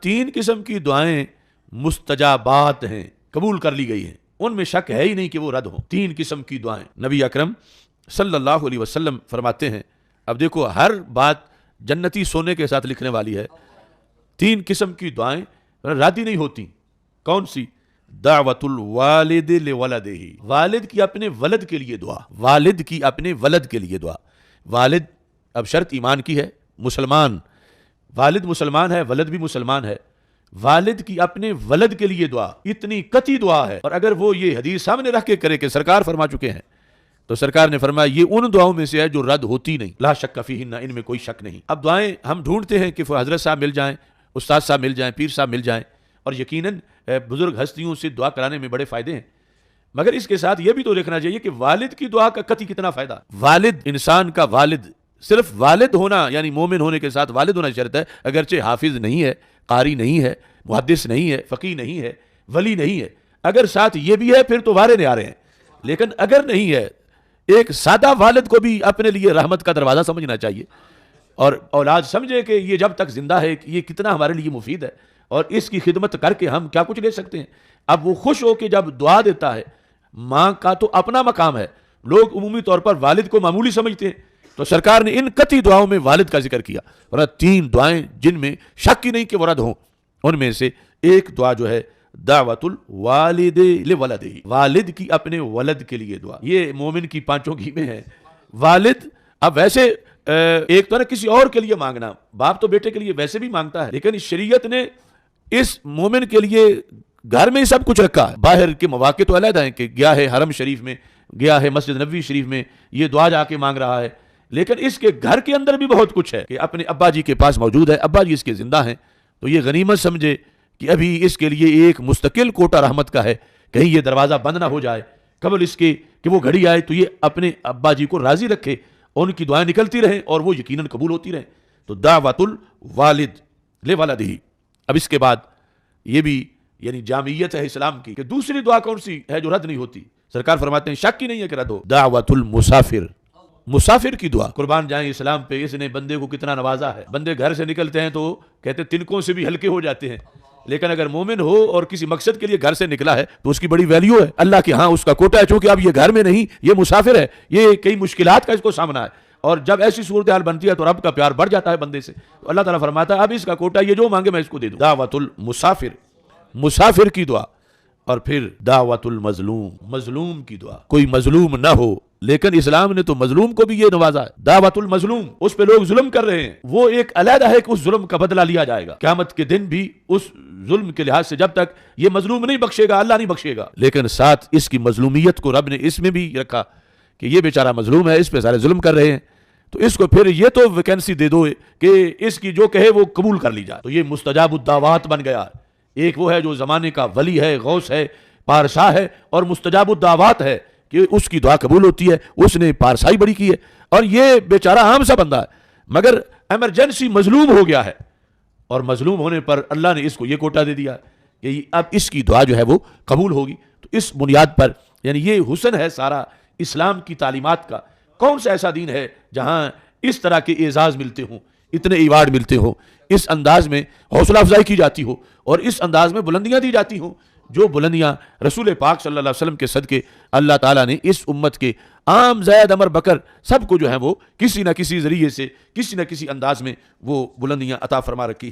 3 قسم کی دعائیں مستجابات ہیں، قبول کر لی گئی ہیں، ان میں شک ہے ہی نہیں کہ وہ رد ہوں۔ 3 قسم کی دعائیں نبی اکرم صلی اللہ علیہ وسلم فرماتے ہیں۔ اب دیکھو ہر بات جنتی سونے کے ساتھ لکھنے والی ہے۔ 3 قسم کی دعائیں رد ہی نہیں ہوتی۔ کون سی؟ دعوت الوالد لولدہ، والد کی اپنے ولد کے لیے دعا، والد کی اپنے ولد کے لیے دعا۔ والد اب شرط ایمان کی ہے، مسلمان، والد مسلمان ہے، ولد بھی مسلمان ہے، والد کی اپنے ولد کے لیے دعا اتنی قطعی دعا ہے، اور اگر وہ یہ حدیث سامنے رکھ کے کرے کہ سرکار فرما چکے ہیں، تو سرکار نے فرمایا یہ ان دعاؤں میں سے ہے جو رد ہوتی نہیں، لا شک فیہن، ان میں کوئی شک نہیں۔ اب دعائیں ہم ڈھونڈتے ہیں کہ حضرت صاحب مل جائیں، استاد صاحب مل جائیں، پیر صاحب مل جائیں، اور یقیناً بزرگ ہستیوں سے دعا کرانے میں بڑے فائدے ہیں، مگر اس کے ساتھ یہ بھی تو دیکھنا چاہیے کہ والد کی دعا کا قطعی کتنا فائدہ۔ والد، انسان کا والد، صرف والد ہونا یعنی مومن ہونے کے ساتھ والد ہونا شرط ہے، اگرچہ حافظ نہیں ہے، قاری نہیں ہے، محدث نہیں ہے، فقیہ نہیں ہے، ولی نہیں ہے، اگر ساتھ یہ بھی ہے پھر تو وارے نیارے ہیں، لیکن اگر نہیں ہے، ایک سادہ والد کو بھی اپنے لیے رحمت کا دروازہ سمجھنا چاہیے، اور اولاد سمجھے کہ یہ جب تک زندہ ہے یہ کتنا ہمارے لیے مفید ہے، اور اس کی خدمت کر کے ہم کیا کچھ لے سکتے ہیں۔ اب وہ خوش ہو کے جب دعا دیتا ہے، ماں کا تو اپنا مقام ہے، لوگ عمومی طور پر والد کو معمولی سمجھتے ہیں، تو سرکار نے ان قطعی دعاؤں میں والد کا ذکر کیا، اور 3 دعائیں جن میں شک ہی نہیں کہ وہ رد ہوں، ان میں سے ایک دعا جو ہے دعوت الوالد لولدہ، والد کی اپنے ولد کے لیے دعا، یہ مومن کی 5 کی میں ہے۔ والد اب ویسے ایک تو نا کسی اور کے لیے مانگنا، باپ تو بیٹے کے لیے ویسے بھی مانگتا ہے، لیکن شریعت نے اس مومن کے لیے گھر میں ہی سب کچھ رکھا ہے۔ باہر کے مواقع تو علیحدہ ہیں کہ گیا ہے حرم شریف میں، گیا ہے مسجد نبوی شریف میں، یہ دعا جا کے مانگ رہا ہے، لیکن اس کے گھر کے اندر بھی بہت کچھ ہے کہ اپنے ابا جی کے پاس موجود ہے، ابا جی اس کے زندہ ہیں، تو یہ غنیمت سمجھے کہ ابھی اس کے لیے ایک مستقل کوٹا رحمت کا ہے، کہیں یہ دروازہ بند نہ ہو جائے قبل اس کے کہ وہ گھڑی آئے، تو یہ اپنے ابا جی کو راضی رکھے، ان کی دعائیں نکلتی رہیں اور وہ یقیناً قبول ہوتی رہیں۔ تو دعوت الوالد لولدہ۔ اب اس کے بعد یہ بھی یعنی جامعیت ہے اسلام کی کہ دوسری دعا کون سی ہے جو رد نہیں ہوتی؟ سرکار فرماتے ہیں شک ہی نہیں ہے کہ رد ہو، دعوت المسافر، مسافر کی دعا۔ قربان جائیں اسلام پہ، اس نے بندے کو کتنا نوازا ہے۔ بندے گھر سے نکلتے ہیں تو کہتے ہیں تنکوں سے بھی ہلکے ہو جاتے ہیں، لیکن اگر مومن ہو اور کسی مقصد کے لیے گھر سے نکلا ہے تو اس کی بڑی ویلیو ہے اللہ کے ہاں، اس کا کوٹا ہے، چونکہ اب یہ گھر میں نہیں، یہ مسافر ہے، یہ کئی مشکلات کا اس کو سامنا ہے، اور جب ایسی صورتحال بنتی ہے تو رب کا پیار بڑھ جاتا ہے بندے سے، تو اللہ تعالیٰ فرماتا ہے اب اس کا کوٹا یہ جو مانگے میں اس کو دے دوں۔ دعوت المسافر، مسافر کی دعا۔ اور پھر دعوت المظلوم، مظلوم کی دعا۔ کوئی مظلوم نہ ہو، لیکن اسلام نے تو مظلوم کو بھی یہ نوازا ہے، دعوت المظلوم، اس پہ لوگ ظلم کر رہے ہیں، وہ ایک علیحدہ ہے کہ اس ظلم کا بدلہ لیا جائے گا قیامت کے دن بھی، اس ظلم کے لحاظ سے جب تک یہ مظلوم نہیں بخشے گا اللہ نہیں بخشے گا، لیکن ساتھ اس کی مظلومیت کو رب نے اس میں بھی رکھا کہ یہ بیچارہ مظلوم ہے، اس پہ سارے ظلم کر رہے ہیں، تو اس کو پھر یہ تو ویکینسی دے دو کہ اس کی جو کہے وہ قبول کر لی جائے، تو یہ مستجاب الدعوات بن گیا۔ ایک وہ ہے جو زمانے کا ولی ہے، غوث ہے، پارشاہ ہے، اور مستجاب الدعوات ہے کہ اس کی دعا قبول ہوتی ہے، اس نے پارسائی بڑی کی ہے، اور یہ بیچارہ عام سا بندہ ہے مگر ایمرجنسی مظلوم ہو گیا ہے، اور مظلوم ہونے پر اللہ نے اس کو یہ کوٹا دے دیا کہ اب اس کی دعا جو ہے وہ قبول ہوگی۔ تو اس بنیاد پر یعنی یہ حسن ہے سارا اسلام کی تعلیمات کا۔ کون سا ایسا دین ہے جہاں اس طرح کے اعزاز ملتے ہوں، اتنے ایوارڈ ملتے ہوں، اس انداز میں حوصلہ افزائی کی جاتی ہو، اور اس انداز میں بلندیاں دی جاتی ہوں، جو بلندیاں رسول پاک صلی اللہ علیہ وسلم کے صدقے اللہ تعالیٰ نے اس امت کے عام زید عمر بکر سب کو جو ہے وہ کسی نہ کسی ذریعے سے، کسی نہ کسی انداز میں وہ بلندیاں عطا فرما رکھی ہیں۔